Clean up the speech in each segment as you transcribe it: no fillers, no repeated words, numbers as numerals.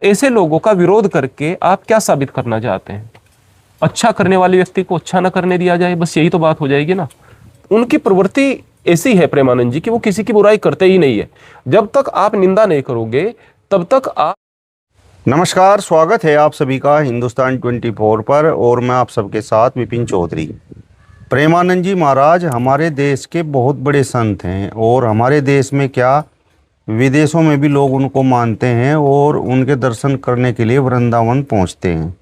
ऐसे लोगों का विरोध करके आप क्या साबित करना चाहते हैं? अच्छा करने वाले व्यक्ति को अच्छा ना करने दिया जाए, बस यही तो बात हो जाएगी ना। उनकी प्रवृत्ति ऐसी है प्रेमानंद जी कि वो किसी की बुराई करते ही नहीं है। जब तक आप निंदा नहीं करोगे तब तक आप। नमस्कार, स्वागत है आप सभी का हिंदुस्तान 24 पर और मैं आप सबके साथ विपिन चौधरी। प्रेमानंद जी महाराज हमारे देश के बहुत बड़े संत हैं और हमारे देश में क्या विदेशों में भी लोग उनको मानते हैं और उनके दर्शन करने के लिए वृंदावन पहुंचते हैं।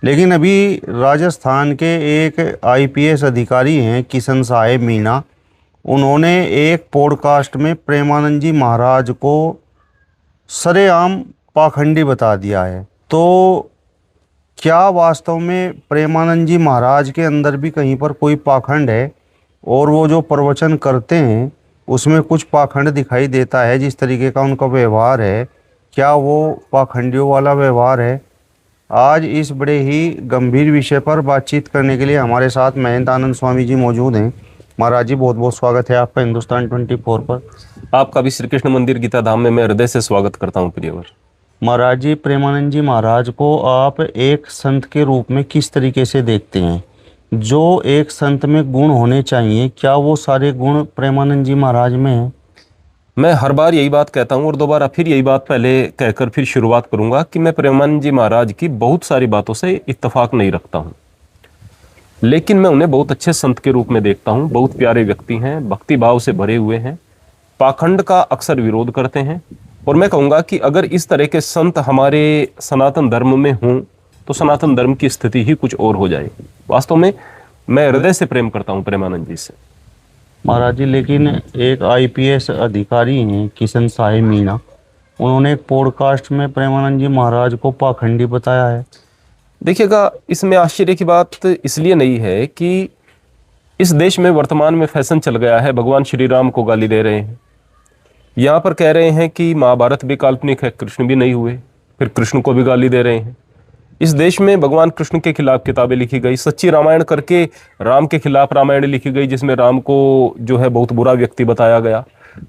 लेकिन अभी राजस्थान के एक आईपीएस अधिकारी हैं किशन साहेब मीना, उन्होंने एक पॉडकास्ट में प्रेमानंद जी महाराज को सरेआम पाखंडी बता दिया है। तो क्या वास्तव में प्रेमानंद जी महाराज के अंदर भी कहीं पर कोई पाखंड है और वो जो प्रवचन करते हैं उसमें कुछ पाखंड दिखाई देता है? जिस तरीके का उनका व्यवहार है, क्या वो पाखंडियों वाला व्यवहार है? आज इस बड़े ही गंभीर विषय पर बातचीत करने के लिए हमारे साथ महंत आनंद स्वामी जी मौजूद हैं। महाराज जी, बहुत बहुत स्वागत है आपका हिंदुस्तान 24 पर। आपका भी श्री कृष्ण मंदिर गीता धाम में मैं हृदय से स्वागत करता हूँ प्रियवर। महाराज जी, प्रेमानंद जी महाराज को आप एक संत के रूप में किस तरीके से देखते हैं? जो एक संत में गुण होने चाहिए, क्या वो सारे गुण प्रेमानंद जी महाराज में हैं? मैं हर बार यही बात कहता हूँ और दोबारा फिर यही बात पहले कहकर फिर शुरुआत करूंगा कि मैं प्रेमानंद जी महाराज की बहुत सारी बातों से इत्तेफाक नहीं रखता हूँ, लेकिन मैं उन्हें बहुत अच्छे संत के रूप में देखता हूँ। बहुत प्यारे व्यक्ति हैं, भक्ति भाव से भरे हुए हैं, पाखंड का अक्सर विरोध करते हैं। और मैं कहूँगा कि अगर इस तरह के संत हमारे सनातन धर्म में हों तो सनातन धर्म की स्थिति ही कुछ और हो जाए। वास्तव में मैं हृदय से प्रेम करता हूँ प्रेमानंद जी से। महाराज जी, लेकिन एक आईपीएस अधिकारी हैं किशन साहेब मीना, उन्होंने एक पॉडकास्ट में प्रेमानंद जी महाराज को पाखंडी बताया है। देखिएगा, इसमें आश्चर्य की बात इसलिए नहीं है कि इस देश में वर्तमान में फैशन चल गया है, भगवान श्री राम को गाली दे रहे हैं। यहाँ पर कह रहे हैं कि महाभारत भी काल्पनिक है, कृष्ण भी नहीं हुए, फिर कृष्ण को भी गाली दे रहे हैं। इस देश में भगवान कृष्ण के खिलाफ किताबें लिखी गई, सच्ची रामायण करके राम के खिलाफ रामायण लिखी गई, जिसमें राम को जो है बहुत बुरा व्यक्ति बताया गया।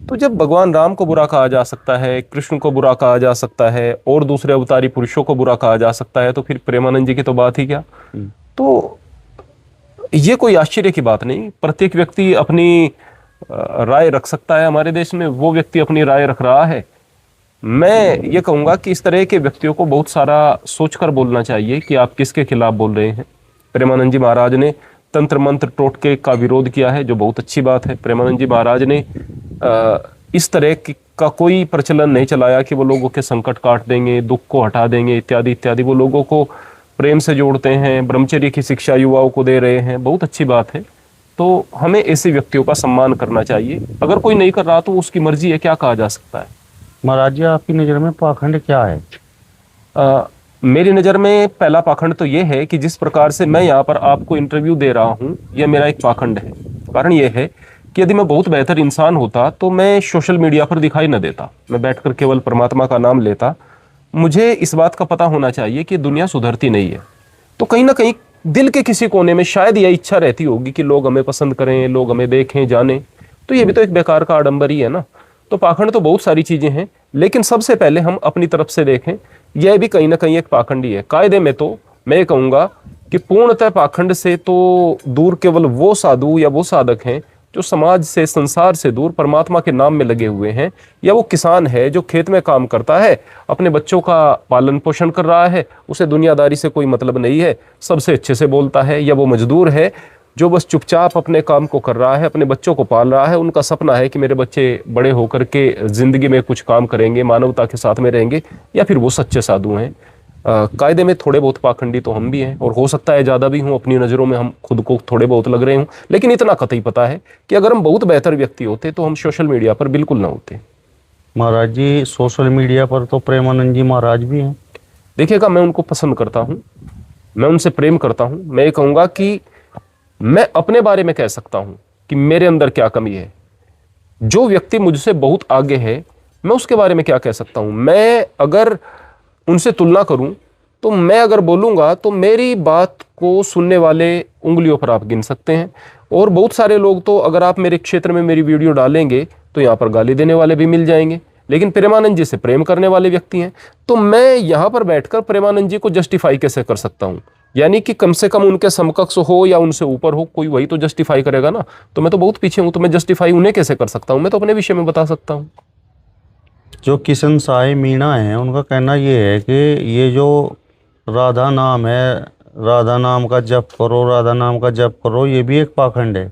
तो जब भगवान राम को बुरा कहा जा सकता है, कृष्ण को बुरा कहा जा सकता है और दूसरे अवतारी पुरुषों को बुरा कहा जा सकता है, तो फिर प्रेमानंद जी की तो बात ही क्या। तो ये कोई आश्चर्य की बात नहीं। प्रत्येक व्यक्ति अपनी राय रख सकता है। हमारे देश में वो व्यक्ति अपनी राय रख रहा है। मैं ये कहूँगा कि इस तरह के व्यक्तियों को बहुत सारा सोचकर बोलना चाहिए कि आप किसके खिलाफ बोल रहे हैं। प्रेमानंद जी महाराज ने तंत्र मंत्र टोटके का विरोध किया है, जो बहुत अच्छी बात है। प्रेमानंद जी महाराज ने इस तरह का कोई प्रचलन नहीं चलाया कि वो लोगों के संकट काट देंगे, दुख को हटा देंगे इत्यादि इत्यादि। वो लोगों को प्रेम से जोड़ते हैं, ब्रह्मचर्य की शिक्षा युवाओं को दे रहे हैं, बहुत अच्छी बात है। तो हमें ऐसे व्यक्तियों का सम्मान करना चाहिए। अगर कोई नहीं कर रहा तो उसकी मर्जी है, क्या कहा जा सकता है। महाराज जी, आपकी नज़र में पाखंड क्या है? मेरी नज़र में पहला पाखंड तो ये है कि जिस प्रकार से मैं यहाँ पर आपको इंटरव्यू दे रहा हूँ, यह मेरा एक पाखंड है। कारण यह है कि यदि मैं बहुत बेहतर इंसान होता तो मैं सोशल मीडिया पर दिखाई न देता, मैं बैठकर केवल परमात्मा का नाम लेता। मुझे इस बात का पता होना चाहिए कि दुनिया सुधरती नहीं है। तो कहीं ना कहीं दिल के किसी कोने में शायद यह इच्छा रहती होगी कि लोग हमें पसंद करें, लोग हमें देखें जानें। तो ये भी तो एक बेकार का आडंबर ही है ना। तो पाखंड तो बहुत सारी चीजें हैं, लेकिन सबसे पहले हम अपनी तरफ से देखें, यह भी कहीं ना कहीं एक पाखंड ही है। कायदे में तो मैं कहूँगा कि पूर्णतः पाखंड से तो दूर केवल वो साधु या वो साधक हैं जो समाज से, संसार से दूर परमात्मा के नाम में लगे हुए हैं। या वो किसान है जो खेत में काम करता है, अपने बच्चों का पालन पोषण कर रहा है, उसे दुनियादारी से कोई मतलब नहीं है, सबसे अच्छे से बोलता है। या वो मजदूर है जो बस चुपचाप अपने काम को कर रहा है, अपने बच्चों को पाल रहा है। उनका सपना है कि मेरे बच्चे बड़े होकर के जिंदगी में कुछ काम करेंगे, मानवता के साथ में रहेंगे। या फिर वो सच्चे साधु हैं। कायदे में थोड़े बहुत पाखंडी तो हम भी हैं, और हो सकता है ज़्यादा भी हूँ, अपनी नज़रों में हम खुद को थोड़े बहुत लग रहे हूँ। लेकिन इतना कतई पता है कि अगर हम बहुत बेहतर व्यक्ति होते तो हम सोशल मीडिया पर बिल्कुल ना होते। महाराज जी, सोशल मीडिया पर तो प्रेमानंद जी महाराज भी हैं। देखिएगा, मैं उनको पसंद करता हूँ, मैं उनसे प्रेम करता हूँ। मैं ये कहूँगा कि मैं अपने बारे में कह सकता हूँ कि मेरे अंदर क्या कमी है। जो व्यक्ति मुझसे बहुत आगे है, मैं उसके बारे में क्या कह सकता हूँ। मैं अगर उनसे तुलना करूं तो मैं अगर बोलूँगा तो मेरी बात को सुनने वाले उंगलियों पर आप गिन सकते हैं। और बहुत सारे लोग तो अगर आप मेरे क्षेत्र में मेरी वीडियो डालेंगे तो यहाँ पर गाली देने वाले भी मिल जाएंगे। लेकिन प्रेमानंद जी से प्रेम करने वाले व्यक्ति हैं। तो मैं यहाँ पर बैठकर प्रेमानंद जी को जस्टिफाई कैसे कर सकता हूँ? यानी कि कम से कम उनके समकक्ष हो या उनसे ऊपर हो कोई, वही तो जस्टिफाई करेगा ना। तो मैं तो बहुत पीछे हूँ, तो मैं जस्टिफाई उन्हें कैसे कर सकता हूँ? मैं तो अपने विषय में बता सकता हूँ। जो किशन साई मीणा है उनका कहना ये है कि ये जो राधा नाम है, राधा नाम का जप करो, राधा नाम का जप करो, ये भी एक पाखंड है।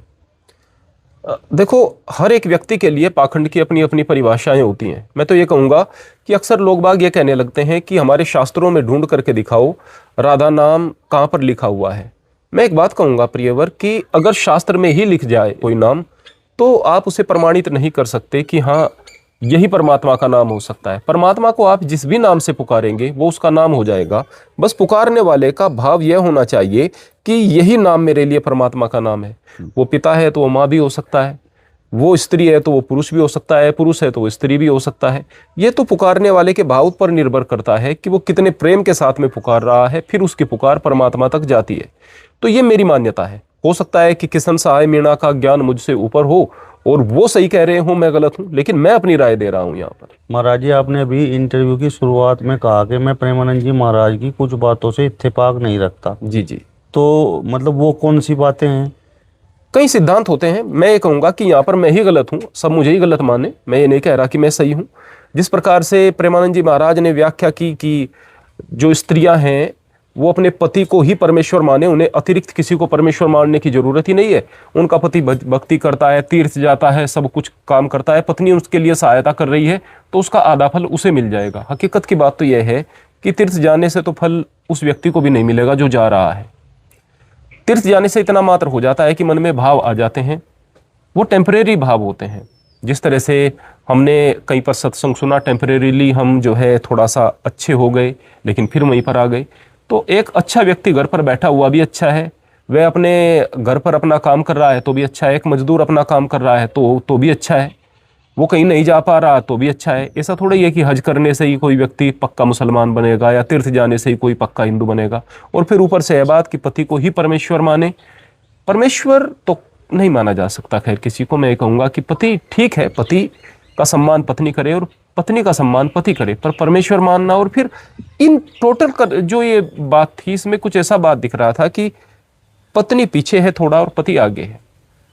देखो, हर एक व्यक्ति के लिए पाखंड की अपनी अपनी परिभाषाएं होती हैं। मैं तो ये कहूँगा कि अक्सर लोग बाग ये कहने लगते हैं कि हमारे शास्त्रों में ढूंढ करके दिखाओ राधा नाम कहाँ पर लिखा हुआ है। मैं एक बात कहूँगा प्रियवर, कि अगर शास्त्र में ही लिख जाए कोई नाम, तो आप उसे प्रमाणित नहीं कर सकते कि हाँ यही परमात्मा का नाम हो सकता है। परमात्मा को आप जिस भी नाम से पुकारेंगे वो उसका नाम हो जाएगा। बस पुकारने वाले का भाव यह होना चाहिए कि यही नाम मेरे लिए परमात्मा का नाम है। वो पिता है तो वो माँ भी हो सकता है, वो स्त्री है तो वो पुरुष भी हो सकता है, पुरुष है तो वो स्त्री भी हो सकता है। ये तो पुकारने वाले के भाव पर निर्भर करता है कि वो कितने प्रेम के साथ में पुकार रहा है, फिर उसकी पुकार परमात्मा तक जाती है। तो ये मेरी मान्यता है। हो सकता है कि किशन सहाय मीणा का ज्ञान मुझसे ऊपर हो और वो सही कह रहे हो, मैं गलत हूं, लेकिन मैं अपनी राय दे रहा हूं यहाँ पर। महाराज जी, आपने अभी इंटरव्यू की शुरुआत में कहा कि मैं प्रेमानंद जी महाराज की कुछ बातों से इत्तेफाक नहीं रखता। जी जी। तो मतलब वो कौन सी बातें हैं? कई सिद्धांत होते हैं। मैं ये कहूंगा कि यहाँ पर मैं ही गलत हूँ, सब मुझे ही गलत माने। मैं ये नहीं कह रहा कि मैं सही हूँ। जिस प्रकार से प्रेमानंद जी महाराज ने व्याख्या की कि जो स्त्रियां हैं वो अपने पति को ही परमेश्वर माने, उन्हें अतिरिक्त किसी को परमेश्वर मानने की जरूरत ही नहीं है। उनका पति भक्ति करता है, तीर्थ जाता है, सब कुछ काम करता है, पत्नी उसके लिए सहायता कर रही है, तो उसका आधा फल उसे मिल जाएगा। हकीकत की बात तो यह है कि तीर्थ जाने से तो फल उस व्यक्ति को भी नहीं मिलेगा जो जा रहा है। तीर्थ जाने से इतना मात्र हो जाता है कि मन में भाव आ जाते हैं, वो टेम्परेरी भाव होते हैं। जिस तरह से हमने कहीं पर सत्संग सुना, टेम्परेरीली हम जो है थोड़ा सा अच्छे हो गए लेकिन फिर वहीं पर आ गए। तो एक अच्छा व्यक्ति घर पर बैठा हुआ भी अच्छा है, वह अपने घर पर अपना काम कर रहा है तो भी अच्छा है। एक मजदूर अपना काम कर रहा है तो भी अच्छा है। वो कहीं नहीं जा पा रहा तो भी अच्छा है। ऐसा थोड़ा ही है कि हज करने से ही कोई व्यक्ति पक्का मुसलमान बनेगा या तीर्थ जाने से ही कोई पक्का हिंदू बनेगा। और फिर ऊपर से है बात कि पति को ही परमेश्वर माने। परमेश्वर तो नहीं माना जा सकता खैर किसी को। मैं ये कहूँगा कि पति ठीक है, पति का सम्मान पत्नी करे और पत्नी का सम्मान पति करे, पर परमेश्वर मानना। और फिर इन टोटल जो ये बात थी, इसमें कुछ ऐसा बात दिख रहा था कि पत्नी पीछे है थोड़ा और पति आगे है।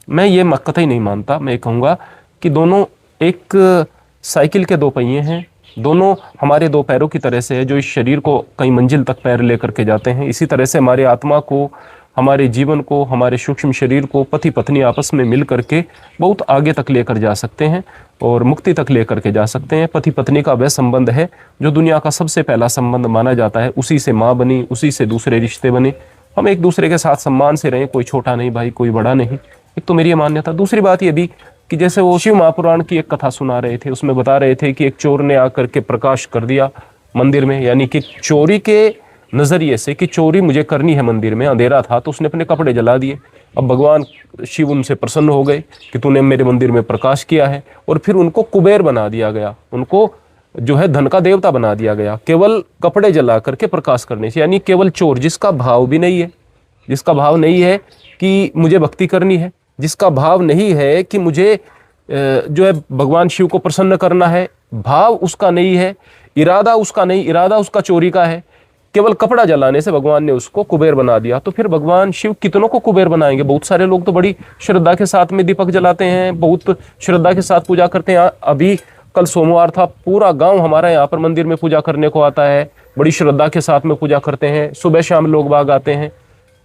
मैं ये कतई नहीं मानता। मैं कहूँगा कि दोनों एक साइकिल के दो पहिए हैं, दोनों हमारे दो पैरों की तरह से है, जो इस शरीर को कई मंजिल तक पैर लेकर के जाते हैं। इसी तरह से हमारे आत्मा को, हमारे जीवन को, हमारे सूक्ष्म शरीर को पति पत्नी आपस में मिल करके बहुत आगे तक लेकर जा सकते हैं और मुक्ति तक लेकर के जा सकते हैं। पति पत्नी का वह संबंध है जो दुनिया का सबसे पहला संबंध माना जाता है। उसी से माँ बनी, उसी से दूसरे रिश्ते बने। हम एक दूसरे के साथ सम्मान से रहें, कोई छोटा नहीं भाई, कोई बड़ा नहीं। एक तो मेरी ये मान्यता। दूसरी बात ये भी कि जैसे वो शिव महापुराण की एक कथा सुना रहे थे, उसमें बता रहे थे कि एक चोर ने आकर के प्रकाश कर दिया मंदिर में, यानी कि चोरी के नजरिए से कि चोरी मुझे करनी है मंदिर में, अंधेरा था तो उसने अपने कपड़े जला दिए। अब भगवान शिव उनसे प्रसन्न हो गए कि तूने मेरे मंदिर में प्रकाश किया है, और फिर उनको कुबेर बना दिया गया, उनको जो है धन का देवता बना दिया गया, केवल कपड़े जला करके प्रकाश करने से। यानी केवल चोर जिसका भाव भी नहीं है, जिसका भाव नहीं है कि मुझे भक्ति करनी है, जिसका भाव नहीं है कि मुझे जो है भगवान शिव को प्रसन्न करना है, भाव उसका नहीं है, इरादा उसका नहीं, इरादा उसका चोरी का है, केवल कपड़ा जलाने से भगवान ने उसको कुबेर बना दिया। तो फिर भगवान शिव कितनों को कुबेर बनाएंगे? बहुत सारे लोग तो बड़ी श्रद्धा के साथ में दीपक जलाते हैं, बहुत श्रद्धा के साथ पूजा करते हैं। अभी कल सोमवार था, पूरा गांव हमारा यहाँ पर मंदिर में पूजा करने को आता है, बड़ी श्रद्धा के साथ में पूजा करते हैं, सुबह शाम लोग बाग आते हैं।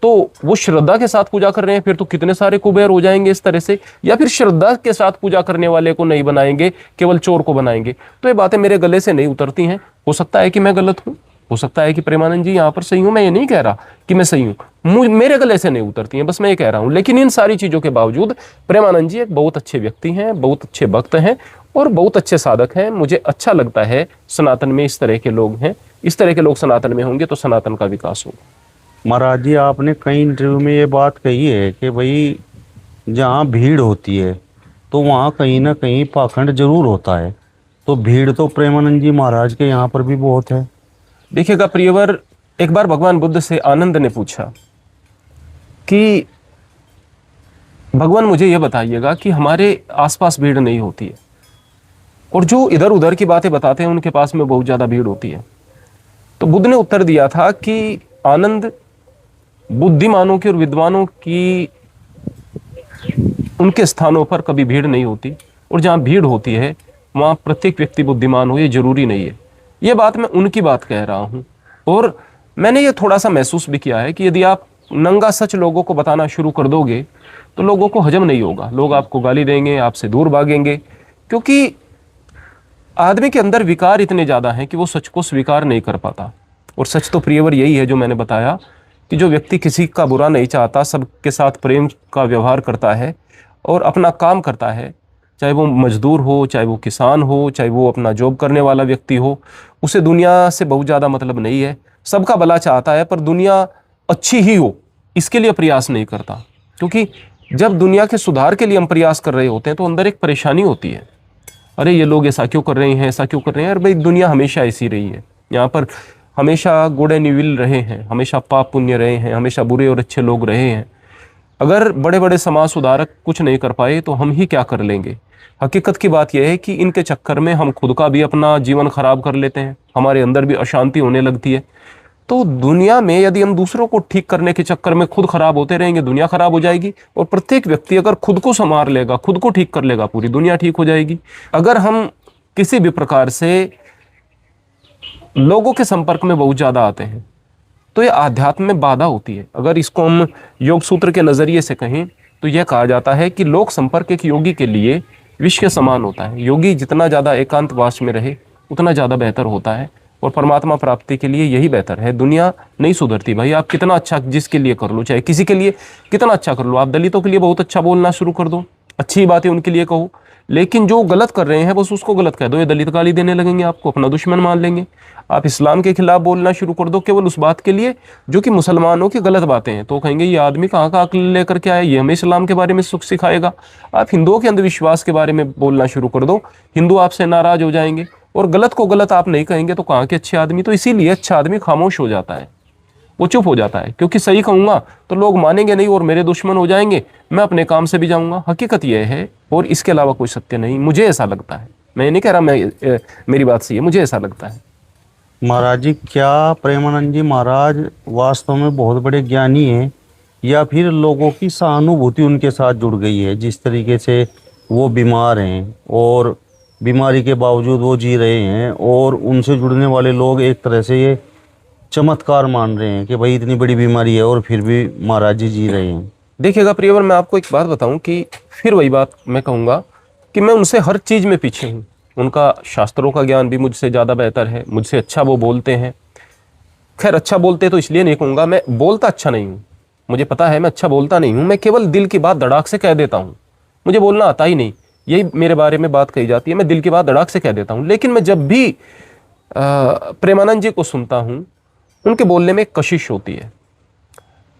तो वो श्रद्धा के साथ पूजा कर रहे हैं, फिर तो कितने सारे कुबेर हो जाएंगे इस तरह से। या फिर श्रद्धा के साथ पूजा करने वाले को नहीं बनाएंगे, केवल चोर को बनाएंगे। तो ये बातें मेरे गले से नहीं उतरती हैं। हो सकता है कि मैं गलत हूँ, हो सकता है कि प्रेमानंद जी यहाँ पर सही हूँ। मैं ये नहीं कह रहा कि मैं सही हूँ, मेरे गले से नहीं उतरती हैं, बस मैं ये कह रहा हूँ। लेकिन इन सारी चीज़ों के बावजूद प्रेमानंद जी एक बहुत अच्छे व्यक्ति हैं, बहुत अच्छे भक्त हैं और बहुत अच्छे साधक हैं। मुझे अच्छा लगता है सनातन में इस तरह के लोग हैं। इस तरह के लोग सनातन में होंगे तो सनातन का विकास होगा। महाराज जी, आपने कई इंटरव्यू में ये बात कही है कि भाई जहाँ भीड़ होती है तो वहाँ कहीं ना कहीं पाखंड जरूर होता है। तो भीड़ तो प्रेमानंद जी महाराज के यहाँ पर भी बहुत है। देखिएगा प्रियवर, एक बार भगवान बुद्ध से आनंद ने पूछा कि भगवान मुझे यह बताइएगा कि हमारे आसपास भीड़ नहीं होती है, और जो इधर उधर की बातें बताते हैं उनके पास में बहुत ज़्यादा भीड़ होती है। तो बुद्ध ने उत्तर दिया था कि आनंद बुद्धिमानों की और विद्वानों की उनके स्थानों पर कभी भीड़ नहीं होती, और जहाँ भीड़ होती है वहाँ प्रत्येक व्यक्ति बुद्धिमान हो, ये जरूरी नहीं है। ये बात मैं उनकी बात कह रहा हूँ। और मैंने ये थोड़ा सा महसूस भी किया है कि यदि आप नंगा सच लोगों को बताना शुरू कर दोगे तो लोगों को हजम नहीं होगा, लोग आपको गाली देंगे, आपसे दूर भागेंगे, क्योंकि आदमी के अंदर विकार इतने ज़्यादा हैं कि वो सच को स्वीकार नहीं कर पाता। और सच तो प्रियवर यही है जो मैंने बताया कि जो व्यक्ति किसी का बुरा नहीं चाहता, सबके साथ प्रेम का व्यवहार करता है और अपना काम करता है, चाहे वो मजदूर हो, चाहे वो किसान हो, चाहे वो अपना जॉब करने वाला व्यक्ति हो, उसे दुनिया से बहुत ज़्यादा मतलब नहीं है, सबका भला चाहता है, पर दुनिया अच्छी ही हो इसके लिए प्रयास नहीं करता। क्योंकि जब दुनिया के सुधार के लिए हम प्रयास कर रहे होते हैं तो अंदर एक परेशानी होती है, अरे ये लोग ऐसा क्यों कर रहे हैं, ऐसा क्यों कर रहे हैं। अरे भाई, दुनिया हमेशा ऐसी रही है, यहाँ पर हमेशा गुड एंड इविल रहे हैं, हमेशा पाप पुण्य रहे हैं, हमेशा बुरे और अच्छे लोग रहे हैं। अगर बड़े बड़े समाज सुधारक कुछ नहीं कर पाए तो हम ही क्या कर लेंगे। हकीकत की बात यह है कि इनके चक्कर में हम खुद का भी अपना जीवन खराब कर लेते हैं, हमारे अंदर भी अशांति होने लगती है। तो दुनिया में यदि हम दूसरों को ठीक करने के चक्कर में खुद खराब होते रहेंगे, दुनिया खराब हो जाएगी। और प्रत्येक व्यक्ति अगर खुद को संवार लेगा, खुद को ठीक कर लेगा, पूरी दुनिया ठीक हो जाएगी। अगर हम किसी भी प्रकार से लोगों के संपर्क में बहुत ज़्यादा आते हैं तो ये आध्यात्म में बाधा होती है। अगर इसको हम योग सूत्र के नज़रिए से कहें तो यह कहा जाता है कि लोक संपर्क एक योगी के लिए विष के समान होता है। योगी जितना ज़्यादा एकांतवास में रहे उतना ज़्यादा बेहतर होता है, और परमात्मा प्राप्ति के लिए यही बेहतर है। दुनिया नहीं सुधरती भाई, आप कितना अच्छा जिसके लिए कर लो, चाहे किसी के लिए कितना अच्छा कर लो। आप दलितों के लिए बहुत अच्छा बोलना शुरू कर दो, अच्छी बातें उनके लिए कहो, लेकिन जो गलत कर रहे हैं बस उसको गलत कह दो, ये दलित गाली देने लगेंगे, आपको अपना दुश्मन मान लेंगे। आप इस्लाम के खिलाफ बोलना शुरू कर दो केवल उस बात के लिए जो कि मुसलमानों की गलत बातें हैं, तो कहेंगे ये आदमी कहाँ का अक्ल लेकर के आया, ये हमें इस्लाम के बारे में सुख सिखाएगा। आप हिंदुओं के अंधविश्वास के बारे में बोलना शुरू कर दो, हिंदू आपसे नाराज हो जाएंगे। और गलत को गलत आप नहीं कहेंगे तो कहाँ के अच्छे आदमी। तो इसीलिए अच्छा आदमी खामोश हो जाता है, वो चुप हो जाता है, क्योंकि सही कहूँगा तो लोग मानेंगे नहीं और मेरे दुश्मन हो जाएंगे, मैं अपने काम से भी जाऊँगा। हकीकत यह है, और इसके अलावा कोई सत्य नहीं, मुझे ऐसा लगता है। मैं नहीं कह रहा मेरी बात सही है, मुझे ऐसा लगता है। महाराज जी, क्या प्रेमानंद जी महाराज वास्तव में बहुत बड़े ज्ञानी हैं, या फिर लोगों की सहानुभूति उनके साथ जुड़ गई है? जिस तरीके से वो बीमार हैं और बीमारी के बावजूद वो जी रहे हैं, और उनसे जुड़ने वाले लोग एक तरह से ये चमत्कार मान रहे हैं कि भाई इतनी बड़ी बीमारी है और फिर भी महाराज जी रहे हैं। देखिएगा प्रियवर, मैं आपको एक बात बताऊं कि फिर वही बात मैं कहूँगा कि मैं उनसे हर चीज़ में पीछे हूँ। उनका शास्त्रों का ज्ञान भी मुझसे ज़्यादा बेहतर है, मुझसे अच्छा वो बोलते हैं। खैर अच्छा बोलते तो इसलिए नहीं कहूँगा, मैं बोलता अच्छा नहीं हूँ, मुझे पता है मैं अच्छा बोलता नहीं हूँ। मैं केवल दिल की बात धड़ाक से कह देता हूँ, मुझे बोलना आता ही नहीं, यही मेरे बारे में बात कही जाती है। मैं दिल की बात धड़ाक से कह देता हूँ। लेकिन मैं जब भी प्रेमानंद जी को सुनता हूँ, उनके बोलने में एक कशिश होती है,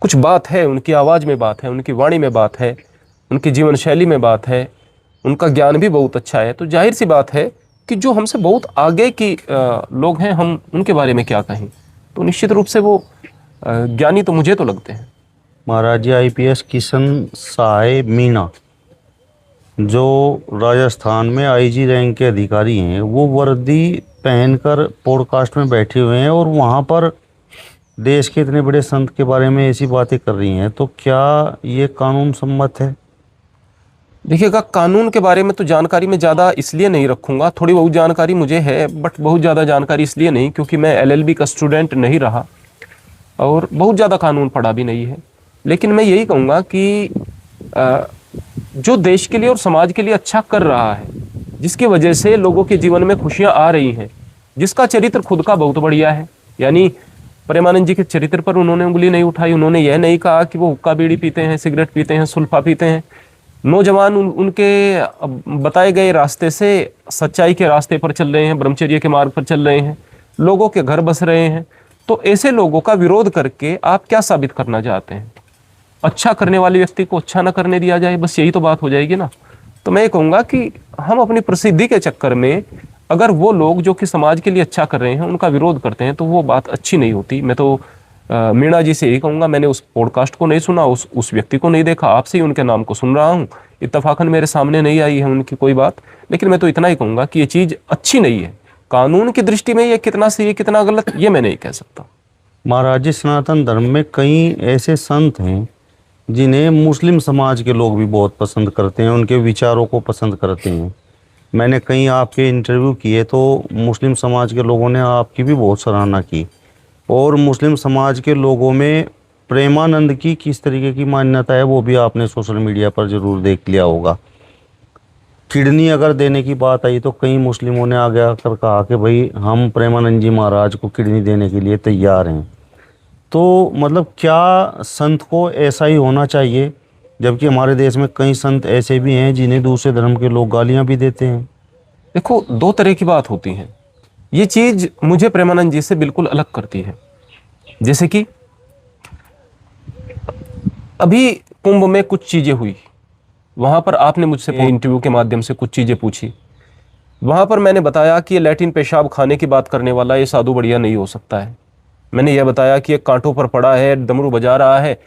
कुछ बात है, उनकी आवाज़ में बात है, उनकी वाणी में बात है, उनकी जीवन शैली में बात है, उनका ज्ञान भी बहुत अच्छा है। तो जाहिर सी बात है कि जो हमसे बहुत आगे की लोग हैं, हम उनके बारे में क्या कहें। तो निश्चित रूप से वो ज्ञानी तो मुझे तो लगते हैं। महाराज जी, IPS किशन साय मीणा जो राजस्थान में IG रैंक के अधिकारी हैं, वो वर्दी पहनकर पॉडकास्ट में बैठे हुए हैं और वहाँ पर देश के इतने बड़े संत के बारे में ऐसी बातें कर रही हैं, तो क्या ये कानून सम्मत है? देखिएगा, कानून के बारे में तो जानकारी मैं ज़्यादा इसलिए नहीं रखूँगा, थोड़ी बहुत जानकारी मुझे है, बट बहुत ज़्यादा जानकारी इसलिए नहीं क्योंकि मैं LLB का स्टूडेंट नहीं रहा और बहुत ज़्यादा कानून पढ़ा भी नहीं है। लेकिन मैं यही कहूँगा कि जो देश के लिए और समाज के लिए अच्छा कर रहा है, जिसकी वजह से लोगों के जीवन में खुशियाँ आ रही हैं, जिसका चरित्र खुद का बहुत बढ़िया है, यानी प्रेमानंद जी के चरित्र पर उन्होंने उंगली नहीं उठाई, उन्होंने यह नहीं कहा कि वो हुक्का बीड़ी पीते हैं, सिगरेट पीते हैं, सुल्फा पीते हैं। नौजवान उनके बताए गए रास्ते से सच्चाई के रास्ते पर चल रहे हैं, ब्रह्मचर्य के मार्ग पर चल रहे हैं, लोगों के घर बस रहे हैं। तो ऐसे लोगों का विरोध करके आप क्या साबित करना चाहते हैं? अच्छा करने वाले व्यक्ति को अच्छा ना करने दिया जाए, बस यही तो बात हो जाएगी ना। तो मैं ये कहूँगा कि हम अपनी प्रसिद्धि के चक्कर में अगर वो लोग जो कि समाज के लिए अच्छा कर रहे हैं उनका विरोध करते हैं तो वो बात अच्छी नहीं होती। मैं तो मीणा जी से यही कहूँगा, मैंने उस पॉडकास्ट को नहीं सुना, उस व्यक्ति को नहीं देखा, आपसे ही उनके नाम को सुन रहा हूँ। इत्तफाकन मेरे सामने नहीं आई है उनकी कोई बात, लेकिन मैं तो इतना ही कहूँगा कि ये चीज़ अच्छी नहीं है। कानून की दृष्टि में ये कितना सही है कितना गलत ये मैं नहीं कह सकता। महाराज जी, सनातन धर्म में कई ऐसे संत हैं जिन्हें मुस्लिम समाज के लोग भी बहुत पसंद करते हैं, उनके विचारों को पसंद करते हैं। मैंने कई आपके इंटरव्यू किए तो मुस्लिम समाज के लोगों ने आपकी भी बहुत सराहना की, और मुस्लिम समाज के लोगों में प्रेमानंद की किस तरीके की मान्यता है वो भी आपने सोशल मीडिया पर ज़रूर देख लिया होगा। किडनी अगर देने की बात आई तो कई मुस्लिमों ने आगे आकर कहा कि भाई हम प्रेमानंद जी महाराज को किडनी देने के लिए तैयार हैं। तो मतलब क्या संत को ऐसा ही होना चाहिए, जबकि हमारे देश में कई संत ऐसे भी हैं जिन्हें दूसरे धर्म के लोग गालियां भी देते हैं। देखो, दो तरह की बात होती है। ये चीज मुझे प्रेमानंद जी से बिल्कुल अलग करती है। जैसे कि अभी कुंभ में कुछ चीजें हुई, वहां पर आपने मुझसे इंटरव्यू के माध्यम से कुछ चीजें पूछी। वहां पर मैंने बताया कि ये लैट्रिन पेशाब खाने की बात करने वाला ये साधु बढ़िया नहीं हो सकता है। मैंने यह बताया कि ये कांटों पर पड़ा है, डमरू बजा रहा है,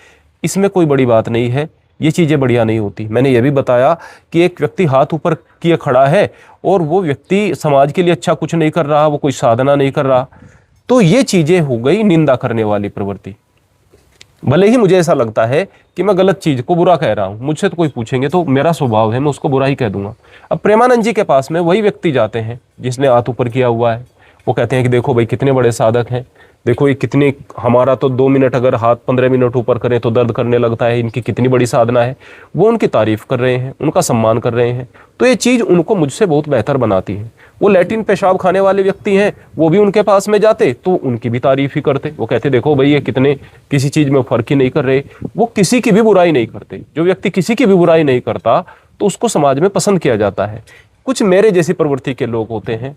इसमें कोई बड़ी बात नहीं है, ये चीज़ें बढ़िया नहीं होती। मैंने यह भी बताया कि एक व्यक्ति हाथ ऊपर किए खड़ा है और वो व्यक्ति समाज के लिए अच्छा कुछ नहीं कर रहा, वो कोई साधना नहीं कर रहा, तो ये चीज़ें हो गई निंदा करने वाली प्रवृत्ति। भले ही मुझे ऐसा लगता है कि मैं गलत चीज़ को बुरा कह रहा हूँ, मुझसे तो कोई पूछेंगे तो मेरा स्वभाव है मैं उसको बुरा ही कह दूंगा। अब प्रेमानंद जी के पास में वही व्यक्ति जाते हैं जिसने हाथ ऊपर किया हुआ है, वो कहते हैं कि देखो भाई कितने बड़े साधक हैं, देखो ये कितनी, हमारा तो 2 मिनट अगर हाथ 15 मिनट ऊपर करें तो दर्द करने लगता है, इनकी कितनी बड़ी साधना है। वो उनकी तारीफ कर रहे हैं, उनका सम्मान कर रहे हैं, तो ये चीज़ उनको मुझसे बहुत बेहतर बनाती है। वो लैट्रिन पेशाब खाने वाले व्यक्ति हैं, वो भी उनके पास में जाते तो उनकी भी तारीफ ही करते। वो कहते देखो भाई ये कितने किसी चीज़ में फर्क ही नहीं कर रहे, वो किसी की भी बुराई नहीं करते। जो व्यक्ति किसी की भी बुराई नहीं करता तो उसको समाज में पसंद किया जाता है। कुछ मेरे जैसी प्रवृत्ति के लोग होते हैं,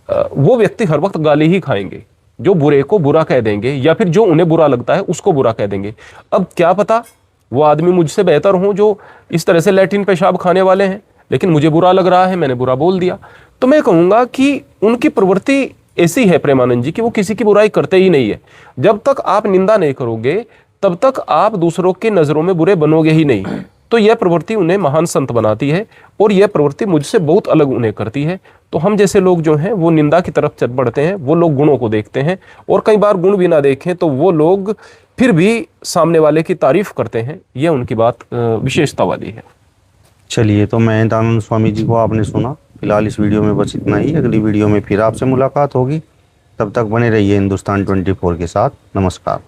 वो व्यक्ति हर वक्त गाली ही खाएंगे, जो बुरे को बुरा कह देंगे या फिर जो उन्हें बुरा लगता है उसको बुरा कह देंगे। अब क्या पता वो आदमी मुझसे बेहतर हों जो इस तरह से लैट्रिन पेशाब खाने वाले हैं, लेकिन मुझे बुरा लग रहा है, मैंने बुरा बोल दिया। तो मैं कहूँगा कि उनकी प्रवृत्ति ऐसी है प्रेमानंद जी की, वो किसी की बुराई करते ही नहीं है। जब तक आप निंदा नहीं करोगे तब तक आप दूसरों की नज़रों में बुरे बनोगे ही नहीं। तो यह प्रवृत्ति उन्हें महान संत बनाती है और यह प्रवृत्ति मुझसे बहुत अलग उन्हें करती है। तो हम जैसे लोग जो हैं वो निंदा की तरफ चल पड़ते हैं, वो लोग गुणों को देखते हैं, और कई बार गुण भी ना देखें तो वो लोग फिर भी सामने वाले की तारीफ करते हैं। यह उनकी बात विशेषता वाली है। चलिए, तो महंतानंद स्वामी जी को आपने सुना। फिलहाल इस वीडियो में बस इतना ही। अगली वीडियो में फिर आपसे मुलाकात होगी, तब तक बने रहिए हिंदुस्तान 24 के साथ। नमस्कार।